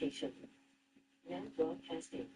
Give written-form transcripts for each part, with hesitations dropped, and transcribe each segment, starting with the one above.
location. Now broadcasting.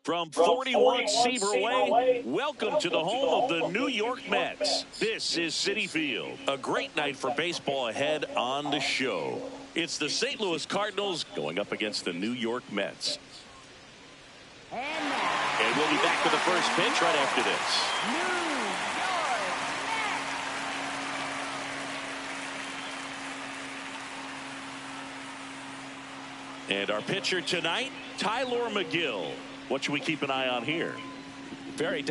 From 41 Seaver Way, welcome to the home of the New York Mets. This is Citi Field. A great night for baseball ahead on the show. It's the St. Louis Cardinals going up against the New York Mets. And we'll be back with the first pitch right after this. And our pitcher tonight, Tyler McGill. What should we keep an eye on here? Very.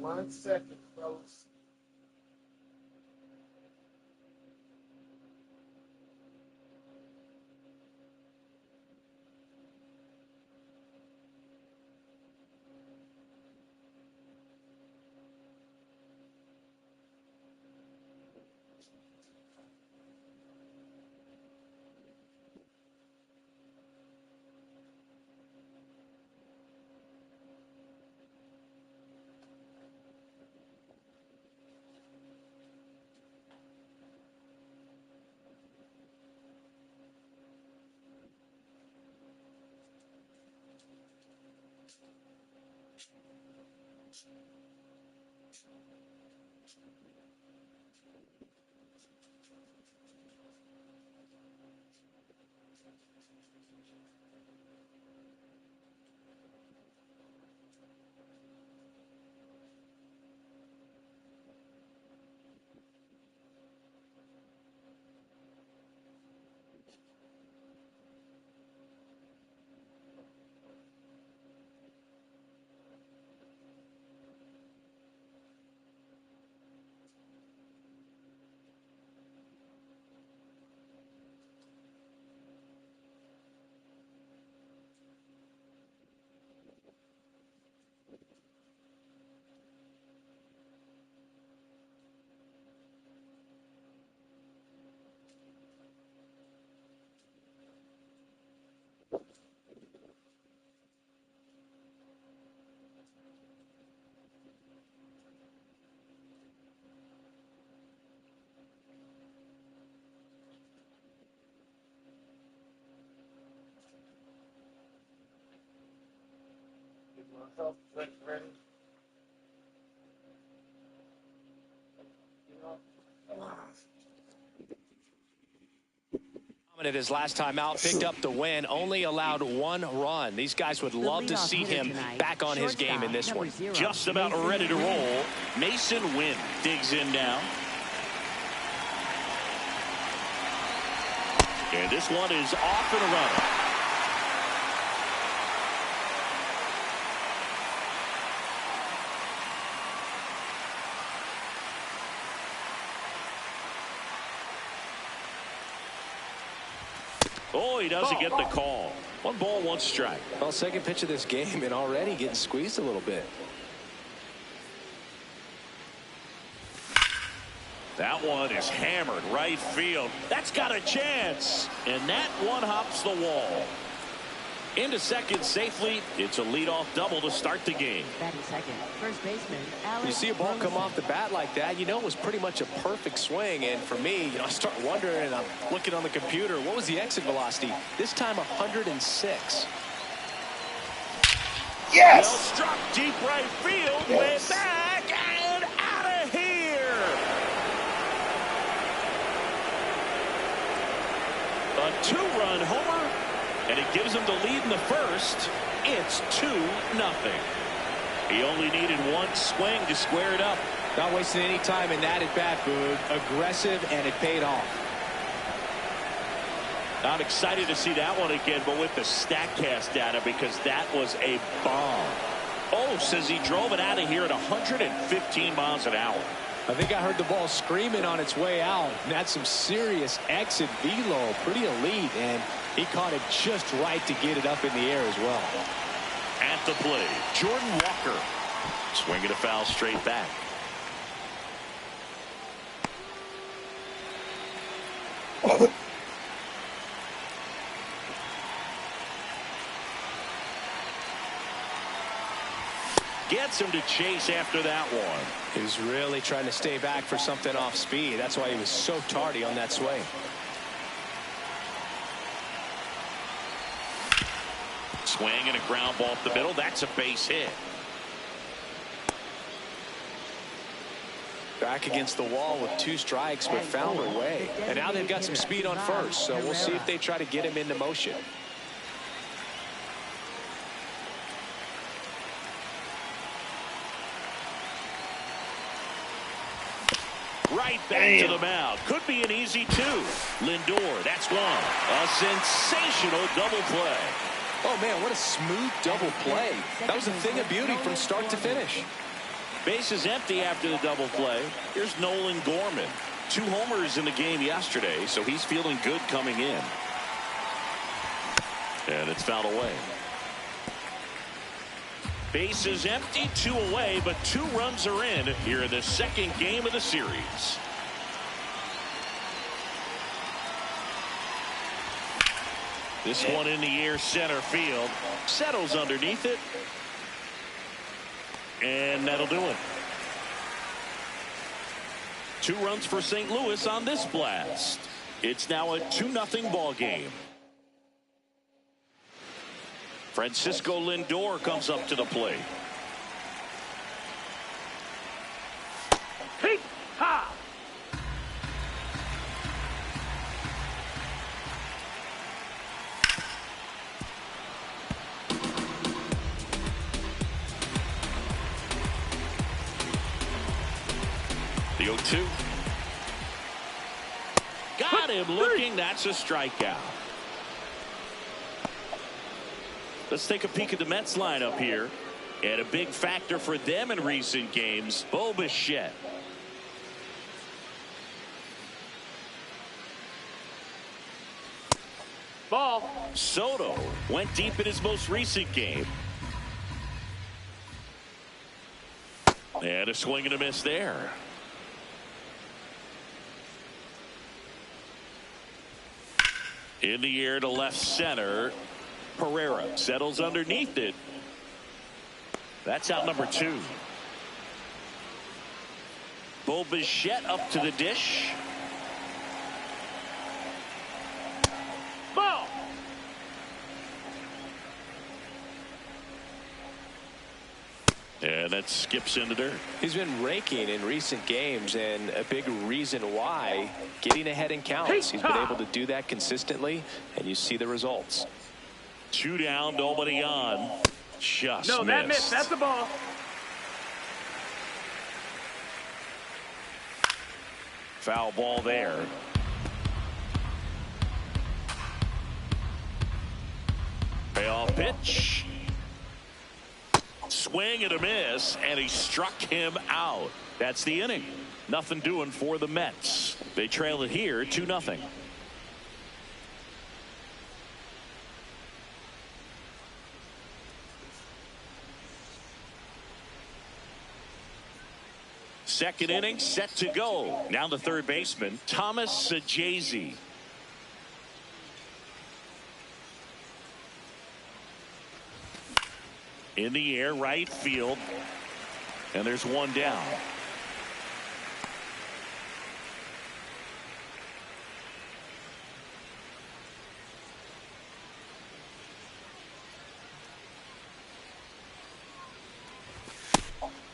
One second, fellas. Health drink ready. You know. His last time out, picked up the win, only allowed 1 run. These guys would love to see him back on his game in this one. Just about ready to roll. Mason Wynn digs in now. And this one is off and running. Oh, he doesn't get the call. 1 ball, 1 strike. Well, second pitch of this game and already getting squeezed a little bit. That one is hammered right field. That's got a chance. And that one hops the wall. Into second safely. It's a leadoff double to start the game. Batting second, first baseman, Alex. You see a ball come off the bat like that, you know it was pretty much a perfect swing. And for me, I start wondering, and I'm looking on the computer, what was the exit velocity? This time 106. Yes! Well struck deep right field. Yes. Way back and out of here. A 2-run homer. And it gives him the lead in the first. It's 2-0. He only needed 1 swing to square it up. Not wasting any time in that at bat, Boog. Aggressive, and it paid off. Not excited to see that one again, but with the StatCast data, because that was a bomb. Oh, says he drove it out of here at 115 miles an hour. I think I heard the ball screaming on its way out. And that's some serious exit velo. Pretty elite, and he caught it just right to get it up in the air as well. At the plate, Jordan Walker. Swinging a foul straight back. Gets him to chase after that one. He was really trying to stay back for something off speed. That's why he was so tardy on that swing. Swing and a ground ball up the middle. That's a base hit. Back against the wall with 2 strikes, but found a way. And now they've got some speed on first, so we'll see if they try to get him into motion. Right back to the mound. Could be an easy 2. Lindor, that's one. A sensational double play. Oh, man, what a smooth double play. That was a thing of beauty from start to finish. Base is empty after the double play. Here's Nolan Gorman. 2 homers in the game yesterday, so he's feeling good coming in. And it's fouled away. Base is empty, 2 away, but 2 runs are in here in the second game of the series. This one in the air, center field. Settles underneath it. And that'll do it. 2 runs for St. Louis on this blast. It's now a 2-0 ball game. Francisco Lindor comes up to the plate. Hey, ha! The 0-2. Got him looking. That's a strikeout. Let's take a peek at the Mets lineup here. And a big factor for them in recent games, Bo Bichette. Ball. Soto went deep in his most recent game. And a swing and a miss there. In the air to left center. Pereira settles underneath it. That's out number 2. Bo Bichette up to the dish. Ball. And that skips into dirt. He's been raking in recent games, and a big reason why, getting ahead in counts. He's been able to do that consistently, and you see the results. 2 down, nobody on. Just no, that missed. missed. That's the ball. Foul ball there. Payoff pitch. Swing and a miss, and he struck him out. That's the inning. Nothing doing for the Mets. They trail it here 2-0. Second inning set to go. Now the third baseman, S.V.G. In the air, right field. And there's one down.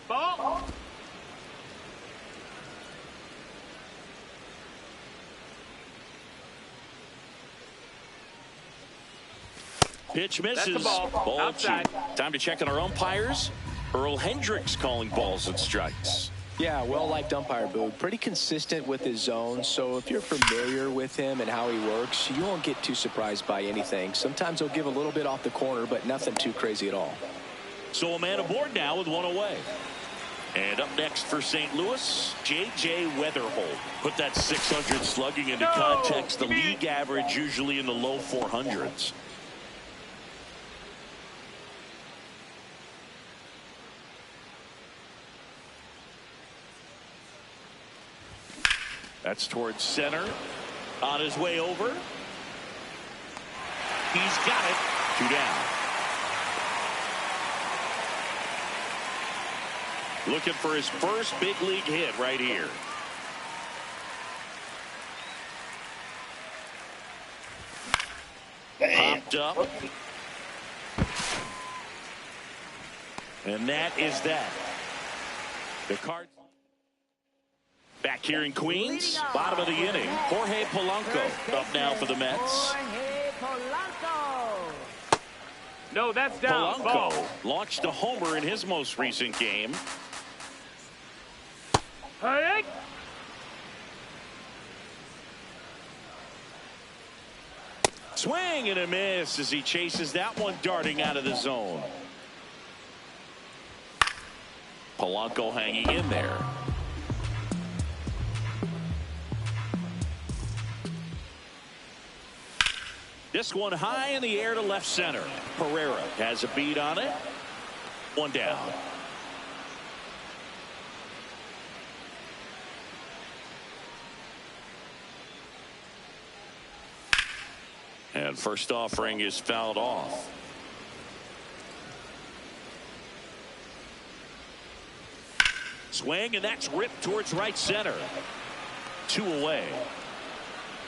Ball. Pitch misses. That's the ball. Outside. Time to check on our umpires. Earl Hendricks calling balls and strikes. Yeah, well-liked umpire, Boog. Pretty consistent with his zone, so if you're familiar with him and how he works, you won't get too surprised by anything. Sometimes he'll give a little bit off the corner, but nothing too crazy at all. So a man aboard now with one away. And up next for St. Louis, J.J. Weatherholt. Put that 600 slugging into context. The league average usually in the low 400s. That's towards center. On his way over. He's got it. 2 down. Looking for his first big league hit right here. Popped up. And that is that. The Cardinals back here in Queens, bottom of the inning. Jorge Polanco up now for the Mets. Jorge Polanco. No, that's down. Polanco Ball. launched a homer in his most recent game. Hey. Swing and a miss as he chases that one darting out of the zone. Polanco hanging in there. This one high in the air to left center. Pereira has a beat on it. 1 down. And first offering is fouled off. Swing, and that's ripped towards right center. 2 away.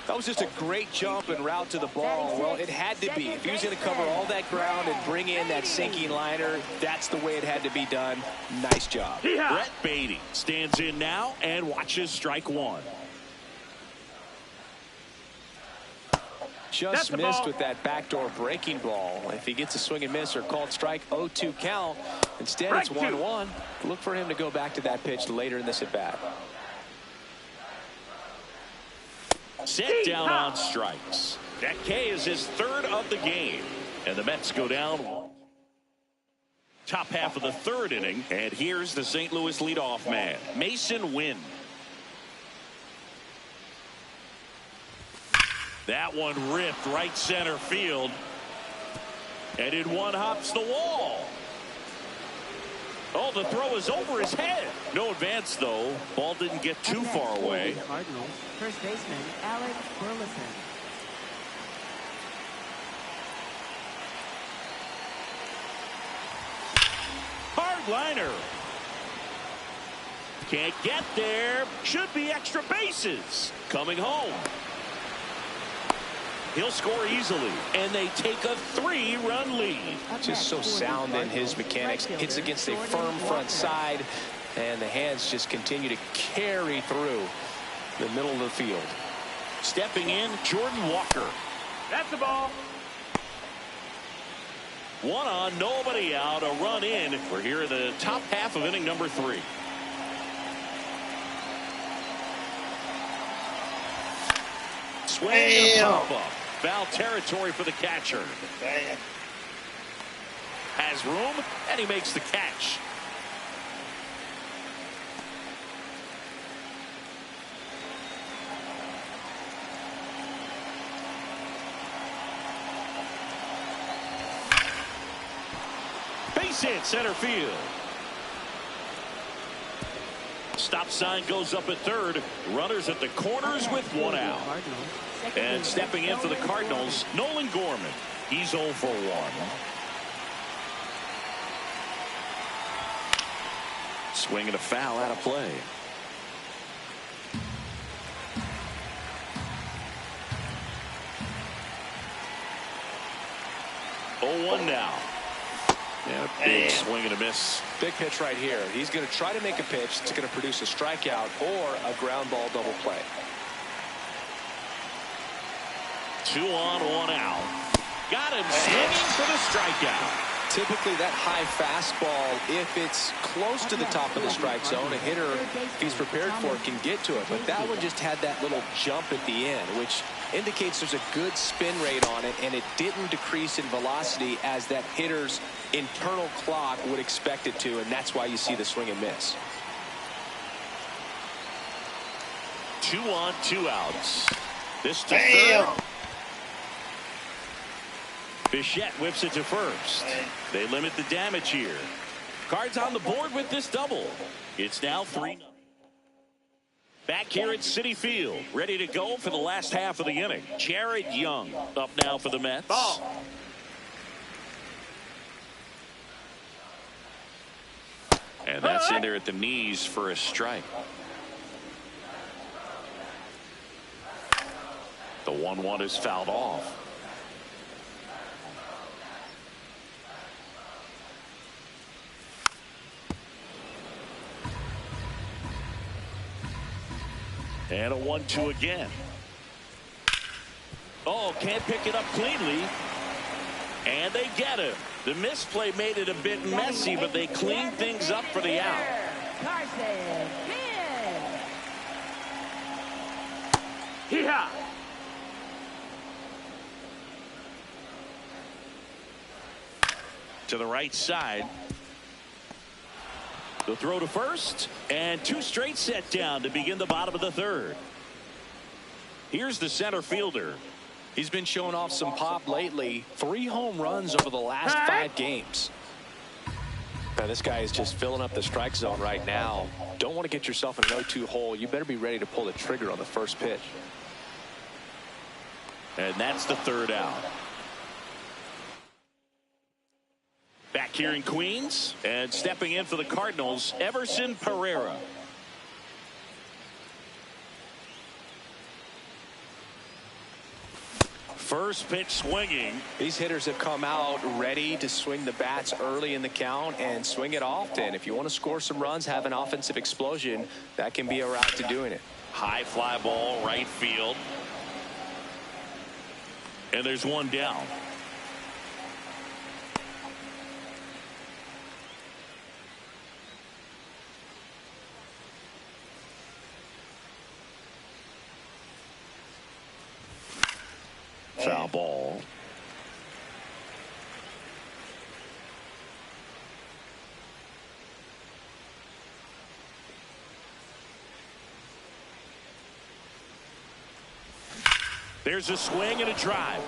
That was just a great jump and route to the ball. Well, it had to be. If he was going to cover all that ground and bring in that sinking liner, that's the way it had to be done. Nice job. Brett Beatty stands in now and watches strike 1. Just missed with that backdoor breaking ball. If he gets a swing and miss or called strike, 0-2 count. Instead, it's 1-1. Look for him to go back to that pitch later in this at bat. Set down on strikes. That K is his 3rd of the game. And the Mets go down. Top half of the 3rd inning. And here's the St. Louis leadoff man, Mason Wynn. That one ripped right center field. And in one hops the wall. Oh, the throw is over his head. No advance, though. Ball didn't get too far away. Cardinals, first baseman, Alex Burleson. Hard liner. Can't get there. Should be extra bases. Coming home. He'll score easily, and they take a 3-run lead. Just so sound in his mechanics. Hits against a firm front side, and the hands just continue to carry through the middle of the field. Stepping in, Jordan Walker. That's the ball. 1 on, nobody out, a run in. We're here in the top half of inning number 3. Swing and a pop up. Foul territory for the catcher. Has room, and he makes the catch. Base hit, center field. Stop sign goes up at third. Runners at the corners with 1 out. And stepping in for the Cardinals, Nolan Gorman. He's 0 for 1. Swing and a foul out of play. 0-1 now. And a big swing and a miss. Big pitch right here. He's going to try to make a pitch that's going to produce a strikeout or a ground ball double play. 2 on, 1 out. Got him swinging for the strikeout. Typically that high fastball, if it's close to the top of the strike zone, a hitter, if he's prepared for it, can get to it. But that one just had that little jump at the end, which indicates there's a good spin rate on it, and it didn't decrease in velocity as that hitter's internal clock would expect it to, and that's why you see the swing and miss. 2 on, 2 outs. This to third. Bichette whips it to first. They limit the damage here. Cards on the board with this double. It's now 3-0. Back here at Citi Field, ready to go for the last half of the inning. Jared Young up now for the Mets. Ball. And that's in there at the knees for a strike. The 1-1 is fouled off. And a 1-2 again. Oh, can't pick it up cleanly. And they get him. The misplay made it a bit messy, but they cleaned things up for the out. Hee-haw. To the right side. The throw to first, and 2 straight set down to begin the bottom of the third. Here's the center fielder. He's been showing off some pop lately. 3 home runs over the last 5 games. Now, this guy is just filling up the strike zone right now. Don't want to get yourself in an 0-2 hole. You better be ready to pull the trigger on the first pitch. And that's the third out. Back here in Queens, and stepping in for the Cardinals, Everson Pereira. First pitch swinging. These hitters have come out ready to swing the bats early in the count and swing it often. If you want to score some runs, have an offensive explosion, that can be a route to doing it. High fly ball, right field. And there's 1 down. Foul ball. There's a swing and a drive.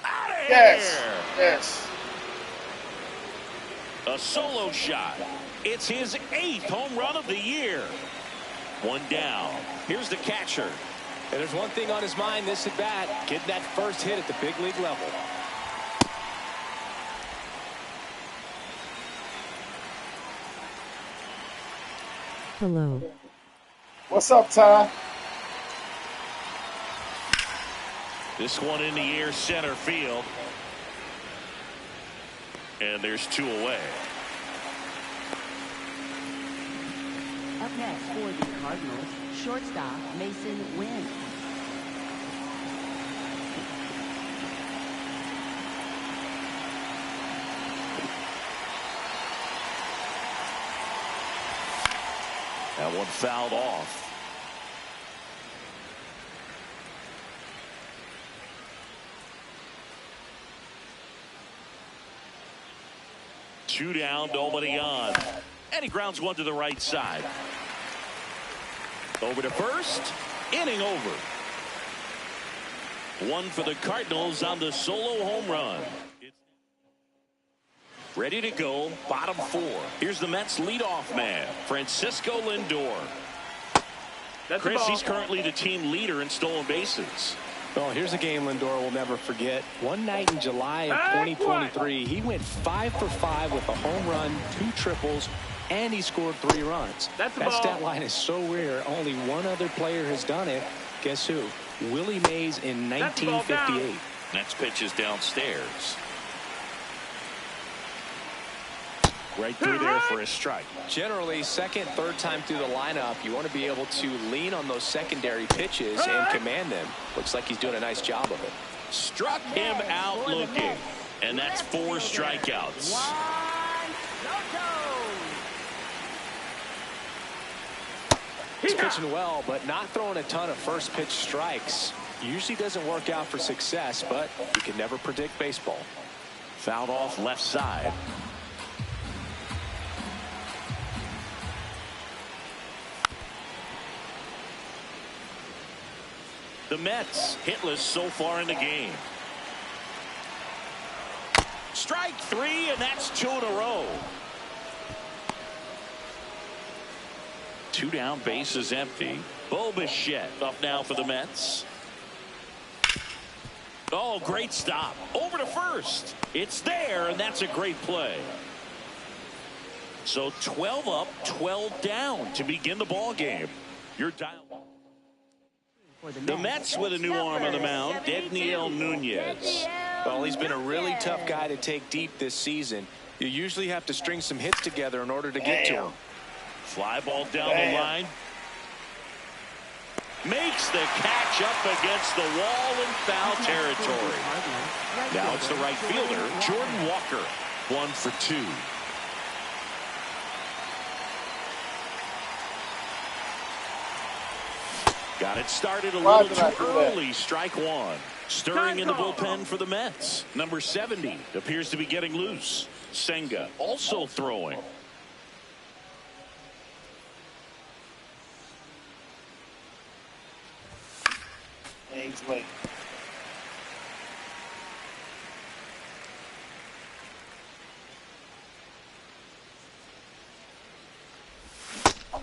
Out of here! Yes. A solo shot. It's his 8th home run of the year. 1 down. Here's the catcher. And there's one thing on his mind this at bat, getting that first hit at the big league level. Hello. What's up, Ty? This one in the air, center field. And there's 2 away. Up next for the Cardinals, shortstop Mason Wynn. That one fouled off. Two down, nobody on. And he grounds one to the right side. Over to first. Inning over. One for the Cardinals on the solo home run. Ready to go, bottom 4. Here's the Mets leadoff man, Francisco Lindor. Chris, he's currently the team leader in stolen bases. Well, here's a game Lindor will never forget. One night in July of 2023, he went 5 for 5 with a home run, 2 triples, and he scored 3 runs. That stat line is so rare. Only one other player has done it. Guess who? Willie Mays in 1958. Next pitch is downstairs. Right through there for a strike. Generally, second, third time through the lineup, you want to be able to lean on those secondary pitches and command them. Looks like he's doing a nice job of it. Struck him out looking. And that's 4 strikeouts. He's pitching well, but not throwing a ton of first pitch strikes. Usually doesn't work out for success, but you can never predict baseball. Fouled off left side. The Mets hitless so far in the game. Strike 3, and that's 2 in a row. 2 down, base is empty. Bo Bichette up now for the Mets. Oh, great stop. Over to first. It's there, and that's a great play. So 12 up, 12 down to begin the ball game. You're dialed. The Mets with a new arm on the mound, Daniel Nunez. Well, he's been a really tough guy to take deep this season. You usually have to string some hits together in order to get to him. Fly ball down the line. Makes the catch up against the wall in foul territory. Now it's the right fielder, Jordan Walker. 1 for 2. Got it started a little too early. Strike 1. Stirring in the bullpen for the Mets. Number 70 appears to be getting loose. Senga also throwing. Ainsley.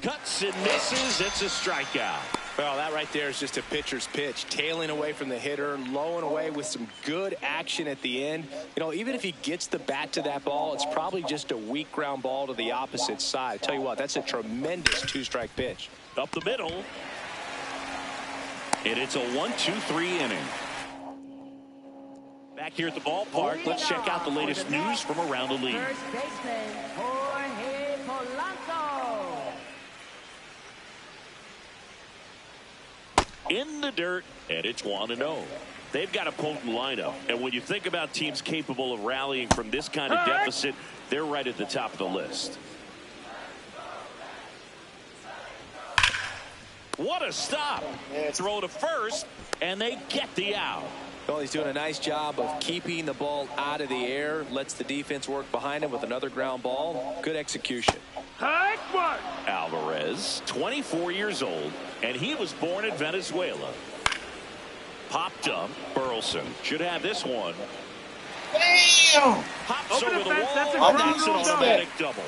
Cuts and misses. It's a strikeout. Well, that right there is just a pitcher's pitch. Tailing away from the hitter, lowing away with some good action at the end. You know, even if he gets the bat to that ball, it's probably just a weak ground ball to the opposite side. I tell you what, that's a tremendous 2-strike pitch. Up the middle. And it's a 1-2-3 inning. Back here at the ballpark, let's check out the latest news from around the league. First baseman, Jorge Polanco. In the dirt, and it's 1-0. They've got a potent lineup, and when you think about teams capable of rallying from this kind of deficit, they're right at the top of the list. What a stop. Throw to first, and they get the out. Well, he's doing a nice job of keeping the ball out of the air, lets the defense work behind him with another ground ball. Good execution. Alvarez, 24 years old, and he was born in Venezuela. Popped up. Burleson should have this one. Damn! Pops over the wall, That's and that's an automatic double.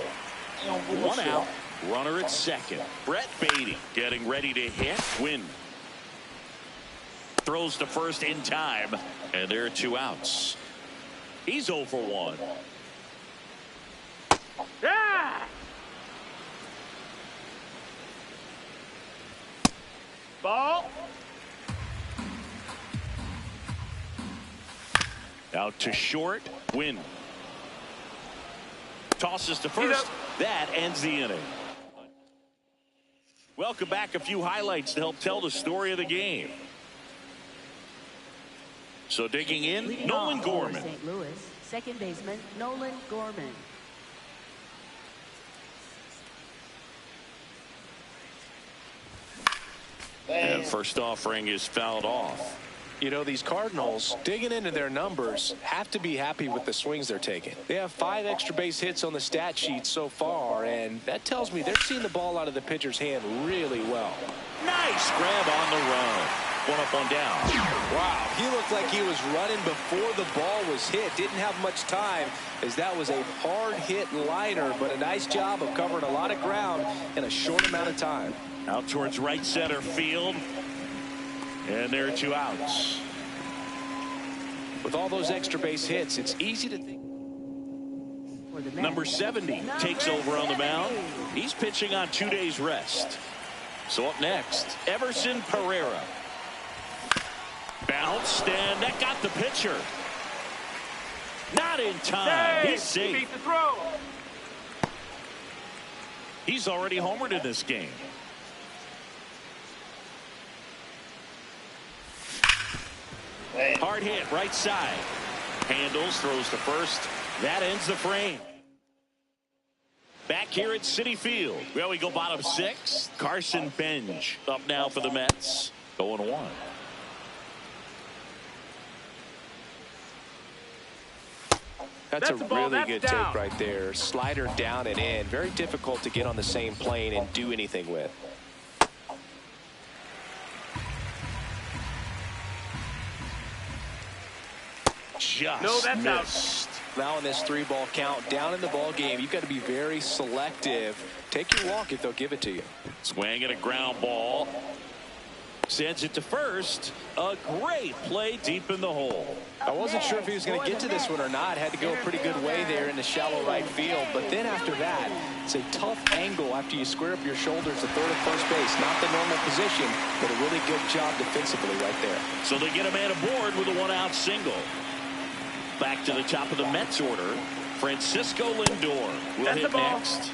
1 out. Runner at second. Brett Beatty getting ready to hit. Win. Throws to first in time, and there are 2 outs. He's 0 for 1. Yeah! Ball. Out to short. Win. Tosses to first. That ends the inning. Welcome back. A few highlights to help tell the story of the game. So digging in, Leading Nolan off for Gorman. St. Louis, second baseman Nolan Gorman. And first offering is fouled off. You know, these Cardinals, digging into their numbers, have to be happy with the swings they're taking. They have 5 extra base hits on the stat sheet so far, and that tells me they're seeing the ball out of the pitcher's hand really well. Nice grab on the run. One up, one down. Wow, he looked like he was running before the ball was hit. Didn't have much time, as that was a hard hit liner, but a nice job of covering a lot of ground in a short amount of time. Out towards right center field. And there are 2 outs. With all those extra base hits, it's easy to think. Number 70 takes over on the mound. He's pitching on 2 days rest. So up next, Everson Pereira. Bounced, and that got the pitcher. Not in time. He's safe. Beat the throw. He's already homered in this game. Hard hit, right side. Handles, throws to first. That ends the frame. Back here at Citi Field. Well, we go bottom 6. Carson Benj up now for the Mets. 0-1. That's a ball, really good down. take right there. Slider down and in. Very difficult to get on the same plane and do anything with. Just missed. Now in this 3-ball count, down in the ball game, you've got to be very selective. Take your walk if they'll give it to you. Swing and a ground ball. Sends it to first. A great play deep in the hole. I wasn't sure if he was going to get to this one or not. Had to go a pretty good way there in the shallow right field. But then after that, it's a tough angle after you square up your shoulders to third and first base. Not the normal position, but a really good job defensively right there. So they get a man aboard with a 1-out single. Back to the top of the Mets order. Francisco Lindor will hit next.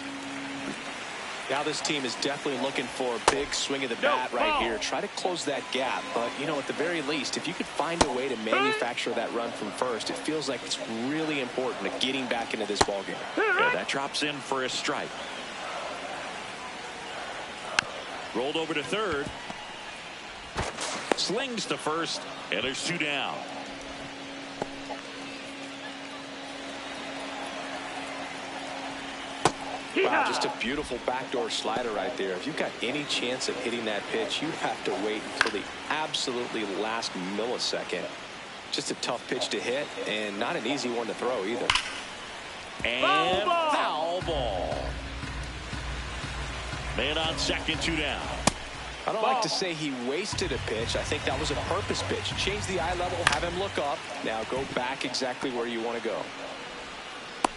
Now this team is definitely looking for a big swing of the bat right here. Try to close that gap. But, you know, at the very least, if you could find a way to manufacture that run from first, it feels like it's really important to getting back into this ballgame. Yeah, that drops in for a strike. Rolled over to third. Slings to first, and there's 2 down. Wow, just a beautiful backdoor slider right there. If you've got any chance of hitting that pitch, you have to wait until the absolutely last millisecond. Just a tough pitch to hit, and not an easy one to throw either. And foul ball. Man on second, 2 down. I don't like to say he wasted a pitch. I think that was a purpose pitch. Change the eye level, have him look up. Now go back exactly where you want to go.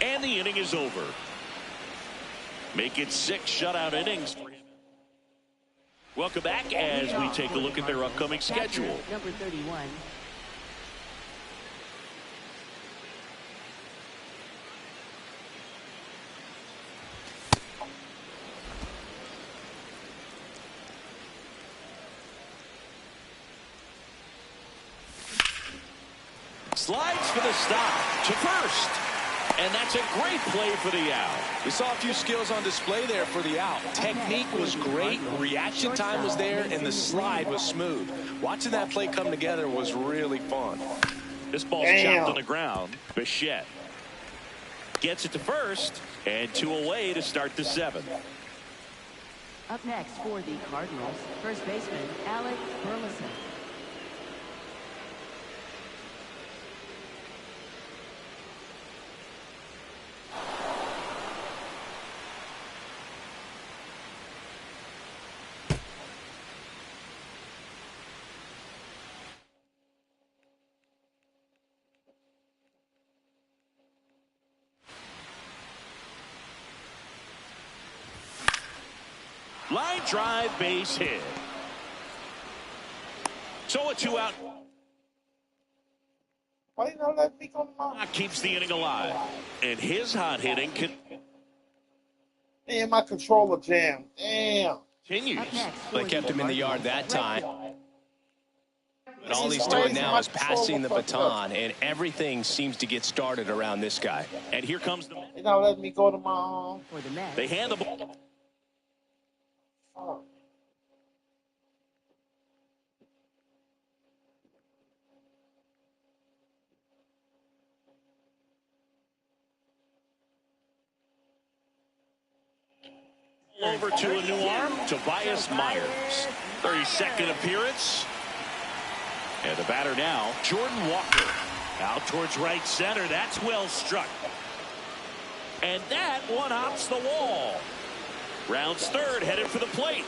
And the inning is over. Make it 6 shutout innings for him. Welcome back as we take a look at their upcoming schedule. Number 31. Slides for the stop to first. And that's a great play for the out. We saw a few skills on display there for the out. Technique was great, reaction time was there, and the slide was smooth. Watching that play come together was really fun. This ball's chopped on the ground. Bichette gets it to first, and 2 away to start the 7th. Up next for the Cardinals, first baseman Alec Burleson. Line drive, base hit. So a 2-out. Why you not let me go to my... Keeps the inning alive. And his hot hitting Damn, my controller jammed. Damn. continues. They kept him in the yard that time. And all he's crazy. doing now is My passing the controller fucked up. baton, and everything seems to get started around this guy. And here comes the... They not letting me go to my... For the Mets. They hand the ball. Oh. Over to a new arm, Tobias Myers. 32nd appearance. And the batter now, Jordan Walker. Out towards right center. That's well struck. And that one hops the wall. Rounds third, headed for the plate.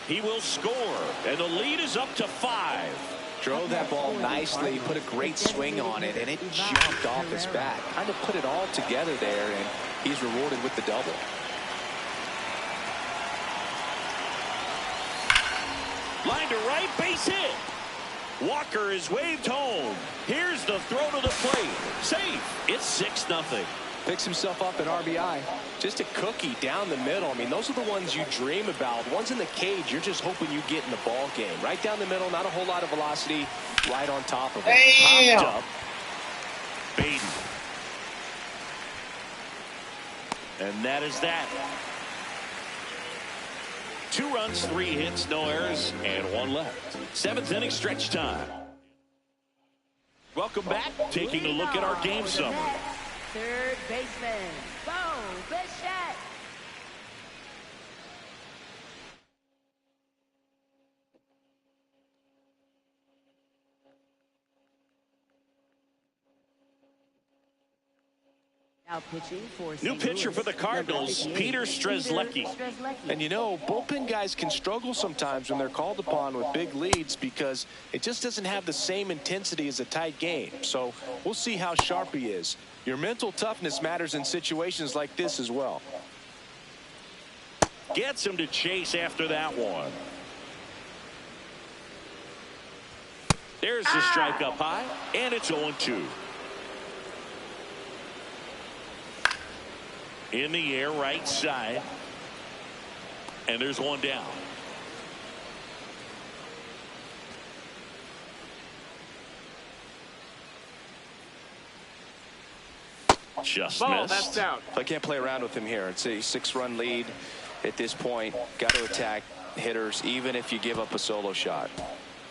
He will score, and the lead is up to 5. Drove that ball nicely, put a great swing on it, and it jumped off his bat. Kind of put it all together there, and he's rewarded with the double. Line to right, base hit. Walker is waved home. Here's the throw to the plate. Safe. It's 6-0. Picks himself up an RBI. Just a cookie down the middle. I mean, those are the ones you dream about. Ones in the cage, you're just hoping you get in the ball game. Right down the middle, not a whole lot of velocity. Right on top of it. Damn. Popped up. Baden. And that is that. 2 runs, 3 hits, no errors, and 1 left. 7th inning stretch time. Welcome back. Taking a look at our game summary. Third baseman, Bo Bichette. Now pitching for New St. pitcher Louis, for the Cardinals, number 58, Peter Strzelecki. And you know, bullpen guys can struggle sometimes when they're called upon with big leads because it just doesn't have the same intensity as a tight game. So we'll see how sharp he is. Your mental toughness matters in situations like this as well. Gets him to chase after that one. There's the strike up high, and it's 0-2. In the air, right side. And there's one down. Just Ball, missed. that's out. I can't play around with him here. It's a 6-run lead at this point. Got to attack hitters even if you give up a solo shot.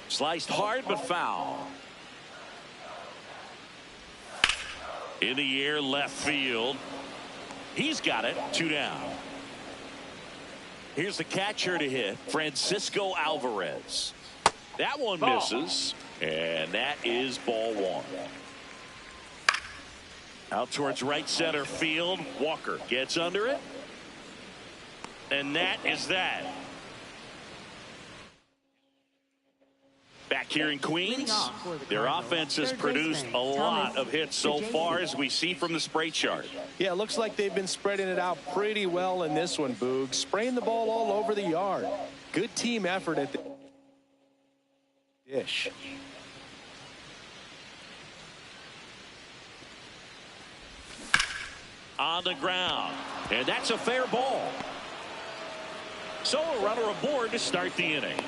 Sliced hard but foul. In the air, left field. He's got it. 2 down. Here's the catcher to hit, Francisco Alvarez. That one misses, and that is ball 1. Out towards right center field. Walker gets under it, and that is that. Back here in Queens, their offense has produced a lot of hits so far, as we see from the spray chart. Yeah, it looks like they've been spreading it out pretty well in this one, Boog. Spraying the ball all over the yard. Good team effort at the dish. On the ground, and that's a fair ball. So a runner aboard to start the inning.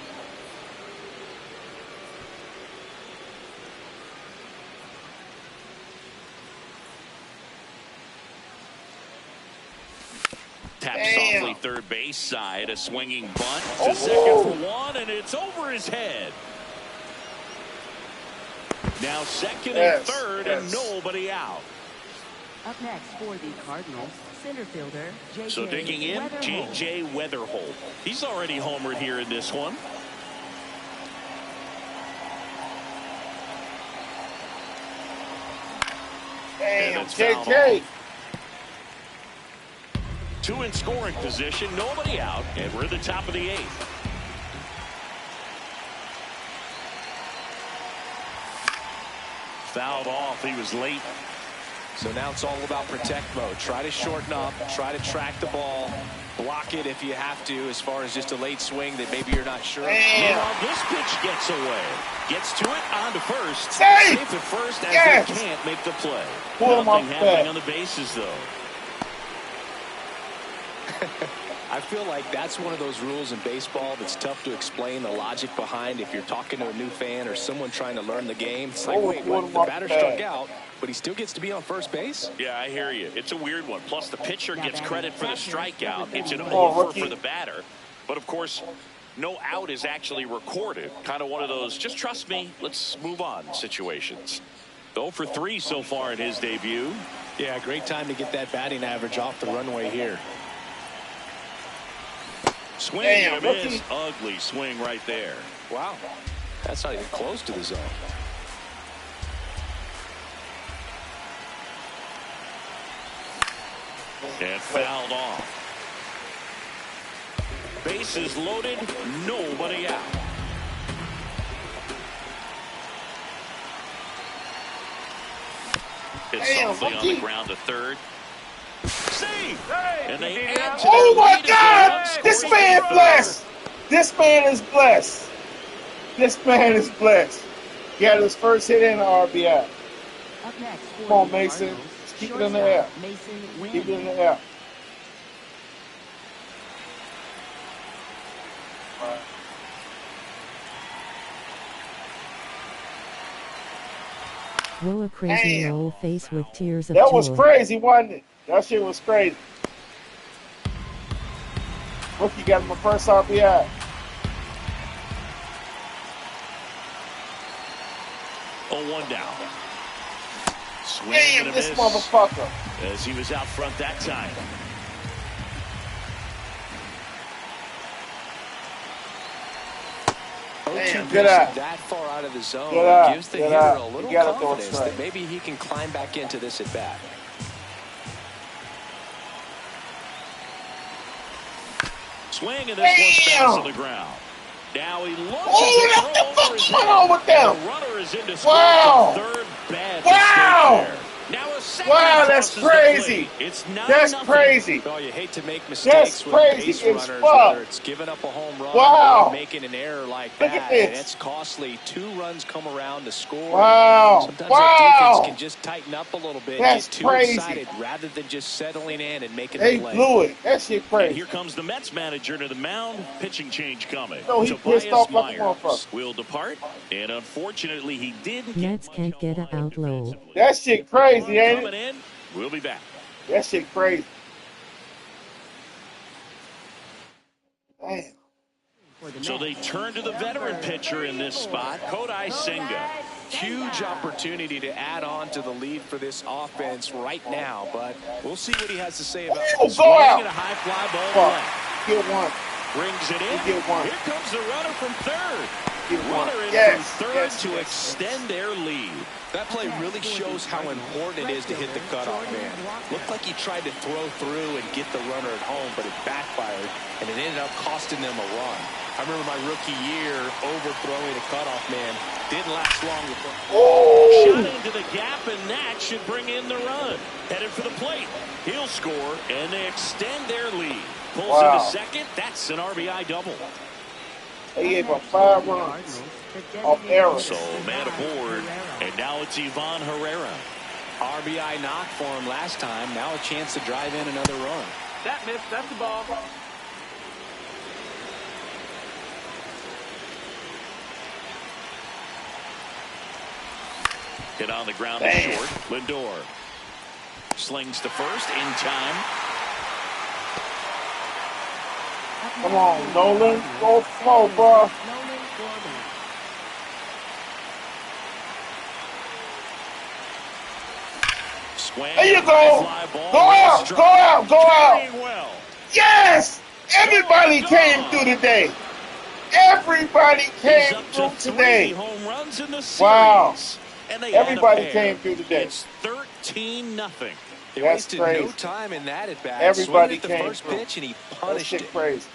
Taps softly third base side. A swinging bunt to second for 1, and it's over his head. Now second and third, and nobody out. Up next for the Cardinals, center fielder J.J. So digging in, Weatherholt. J.J. Weatherholt. He's already homered here in this one. Damn, J.J. 2 in scoring position, nobody out, and we're at the top of the 8th. Fouled off. He was late So now it's all about protect mode. Try to shorten up, try to track the ball, block it if you have to, as far as just a late swing that maybe you're not sure. Meanwhile, this pitch gets away. Gets to it, on to first. Safe at first as yes. they can't make the play. Pull Nothing happening on the bases, though. I feel like that's one of those rules in baseball that's tough to explain the logic behind if you're talking to a new fan or someone trying to learn the game. It's like, wait, what? The batter struck out, but he still gets to be on first base? Yeah, I hear you. It's a weird one. Plus, the pitcher gets credit for the strikeout. It's an over for the batter. But, of course, no out is actually recorded. Kind of one of those, just trust me, let's move on situations. 0 for 3 so far in his debut. Yeah, great time to get that batting average off the runway here. Swing and a miss. Ugly swing right there. Wow. That's not even close to the zone. And fouled off. Bases loaded, nobody out. It's softly on the ground to third. See! And they add to oh my God! This man blessed! This man is blessed. This man is blessed. He had his first hit in the RBI. Up next, Come on, Mason. Keep it in the air. Keep it in the air. Whoa, a crazy old face with tears of that joy. was crazy, wasn't it? That shit was crazy. Rookie got my first RBI. Oh, 1 down. Swing Damn, and a this miss motherfucker. as he was out front that time. Damn, get out. That far out of the zone gives the hitter a little confidence that maybe he can climb back into this at bat. Swing and this one's fast to the ground. Now he looks. Oh, what the fuck's going on with them? The runner is into score Wow. third. Bad Wow. mistake there. Now a second Wow, that's crosses the crazy. plate. It's That's 9-0. crazy. Oh, you hate to make mistakes with crazy base as runners, fuck. whether it's giving up a home run Wow. or making an error like Look that. at this. And it's costly. 2 runs come around to score. Wow. Sometimes Wow. that defense can just tighten up a little bit. That's get too crazy. excited rather than just settling in and making They a play. blew it. That shit And crazy. here comes the Mets manager to the mound. Pitching change coming. No, he Tobias pissed off like a Myers motherfucker. will depart, and unfortunately, he didn't. Mets can't get it out low. That shit crazy, ain't Coming it? in, we'll be back. That shit crazy. Damn. So they turn to the veteran pitcher in this spot, Kodai Senga. Huge opportunity to add on to the lead for this offense right now, but we'll see what he has to say about Ooh, this. go out. And a high fly ball to Fuck. left. Get one. Brings it in. Get one. Here comes the runner from third. Get one. Runner in Yes. from third Yes. to Yes. extend their lead. That play really shows how important it is to hit the cutoff man. Looked like he tried to throw through and get the runner at home, but it backfired, and it ended up costing them a run. I remember my rookie year overthrowing a cutoff man. Didn't last long before. Ooh. Shot into the gap, and that should bring in the run. Headed for the plate. He'll score, and they extend their lead. Pulls Wow. into second. That's an RBI double. They gave up 5 runs off errors. So man aboard, and now it's Ivan Herrera. RBI knock for him last time. Now a chance to drive in another run. That missed. That's the ball. Hit on the ground to short. Lindor slings to first in time. Come on, Nolan. Go slow, bro. Swing. There you go. Fly ball. Go out. Go out. Go out. Playing well. Yes. Everybody came through today. Everybody He's came up through to 3 today. home runs in the series. Wow. And they had a Everybody pair. came through today. It's 13-0. They That's wasted crazy. no time in that at bat. Everybody Swinging at the came first through. pitch, and he That punished shit it. crazy.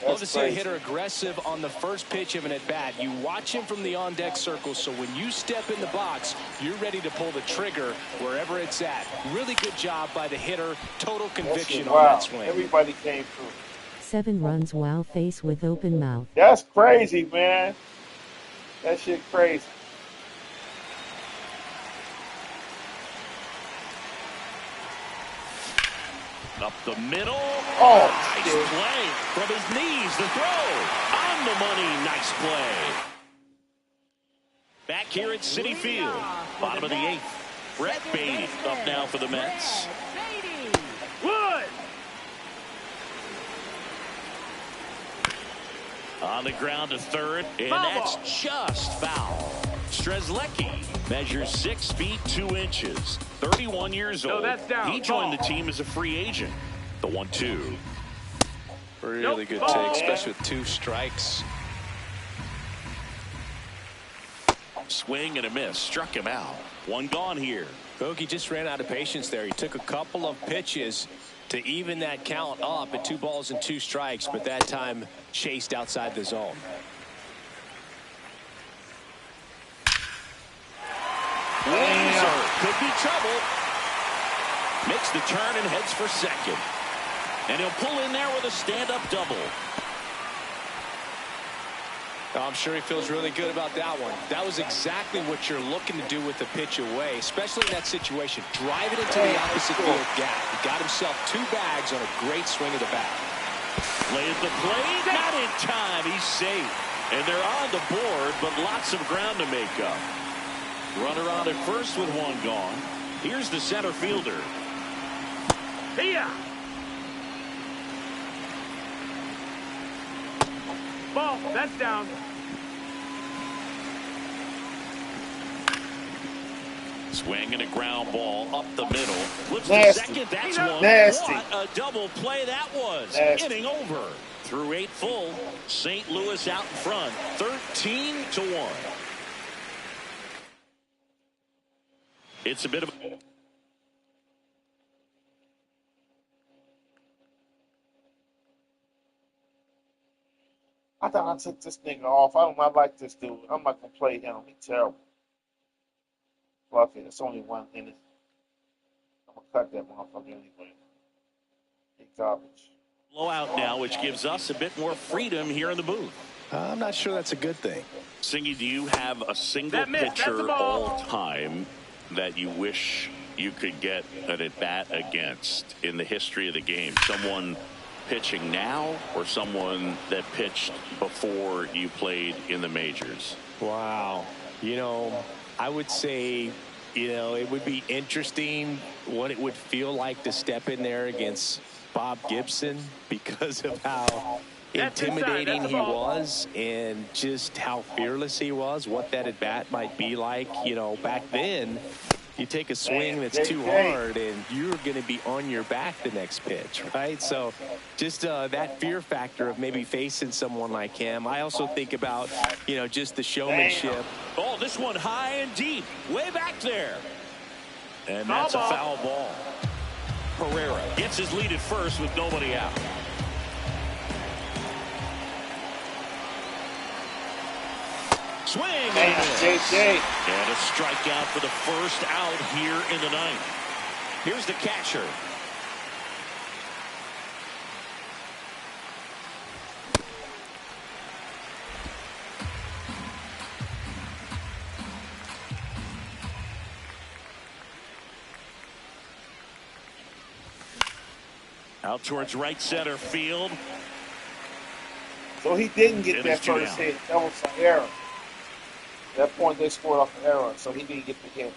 Love to see a hitter aggressive on the first pitch of an at-bat. You watch him from the on-deck circle, so when you step in the box, you're ready to pull the trigger wherever it's at. Really good job by the hitter. Total conviction on that swing. Everybody came through. 7 runs. Wow, face with open mouth. That's crazy, man. That shit crazy. Up the middle. Oh, nice play from his knees. The throw on the money. Nice play. Back here at Citi Field, bottom of the 8th. Brett Beatty up now for the Mets. Wood. On the ground to third, and that's just foul. Strzelecki measures 6 feet 2 inches, 31 years old. that's down. He joined the team as a free agent. The 1-2. Really good take, especially with 2 strikes. Swing and a miss. Struck him out. 1 gone here. Bogey just ran out of patience there. He took a couple of pitches to even that count up at 2 balls and 2 strikes, but that time chased outside the zone. Laser could be trouble. Makes the turn and heads for second. And he'll pull in there with a stand-up double. I'm sure he feels really good about that one. That was exactly what you're looking to do with the pitch away, especially in that situation. Drive it into the opposite field gap. He got himself 2 bags on a great swing of the bat. Lays the plate, not in time. He's safe. And they're on the board, but lots of ground to make up. Runner on at first with 1 gone. Here's the center fielder. Here. Ball. That's down. Swing and a ground ball up the middle. Flips to Nasty. second. That's one. Nasty. What a double play that was. Nasty. Inning over. Through 8 full. St. Louis out in front. 13-1. It's a bit of a... I thought I took this nigga off. I don't like this dude. I'm not gonna play him. He's terrible. Fuck it. It's only 1 minute. I'm gonna cut that motherfucker anyway. He garbage. blowout now, which gives us a bit more freedom here in the booth. I'm not sure that's a good thing. Singy, do you have a single pitcher all time that you wish you could get an at-bat against in the history of the game? Someone pitching now or someone that pitched before you played in the majors? Wow. You know, I would say, you know, it would be interesting what it would feel like to step in there against Bob Gibson because of how intimidating he was and just how fearless he was, what that at bat might be like. You know, back then you take a swing that's too hard and you're going to be on your back the next pitch, right? So just that fear factor of maybe facing someone like him. I also think about, you know, just the showmanship. Oh, this one high and deep, way back there. And that's a foul ball. Herrera gets his lead at first with nobody out. Swing and a miss. And a strikeout for the first out here in the ninth. Here's the catcher. Out towards right center field. So he didn't get that first hit. That was an error. That point they scored off an error, so he didn't get the hit.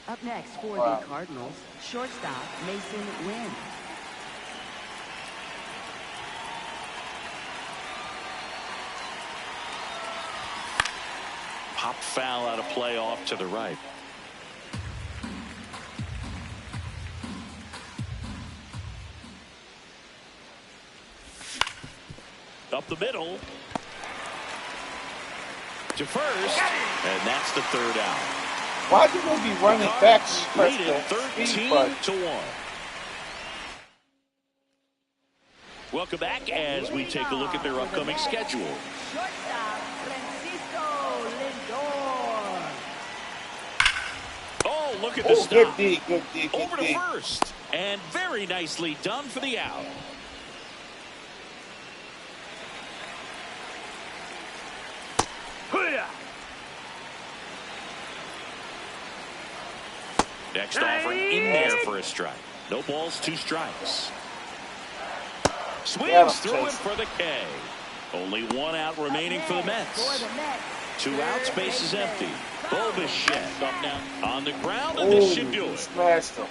Up next for the Cardinals, shortstop Mason Wynn. Pop foul out of play off to the right. Up the middle to first, and that's the third out. Why do they be running back? Lead it 13-1. Welcome back as we take a look at their upcoming schedule. Shortstop, Francisco Lindor. Oh, look at the Oh, stop. good D, good D, good Over to D. first. And very nicely done for the out. Hoo-yah. Next offering in there for a strike. No balls, 2 strikes. Swings through it for the K. Only 1 out remaining for the Mets. 2 outs, base is empty. Bobichette up now on the ground, and this should do it. Smashed him.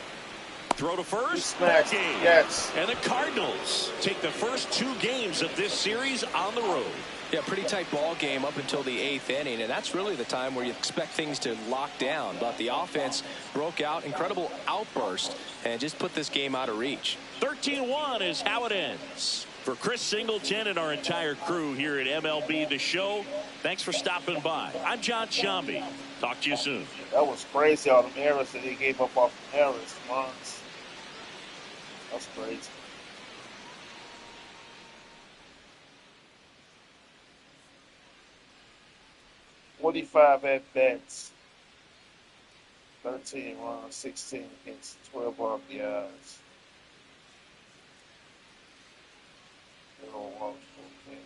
Throw to first. Smashed him. Yes. And the Cardinals take the first 2 games of this series on the road. Yeah, pretty tight ball game up until the 8th inning, and that's really the time where you expect things to lock down. But the offense broke out, incredible outburst, and just put this game out of reach. 13-1 is how it ends. For Chris Singleton and our entire crew here at MLB The Show, thanks for stopping by. I'm John Shambi. Talk to you soon. That was crazy, all them errors that they gave up off the errors. Runs. That's crazy. "45 at bats, 13 runs, 16 against 12 RBIs. 0 walks, 4 wins.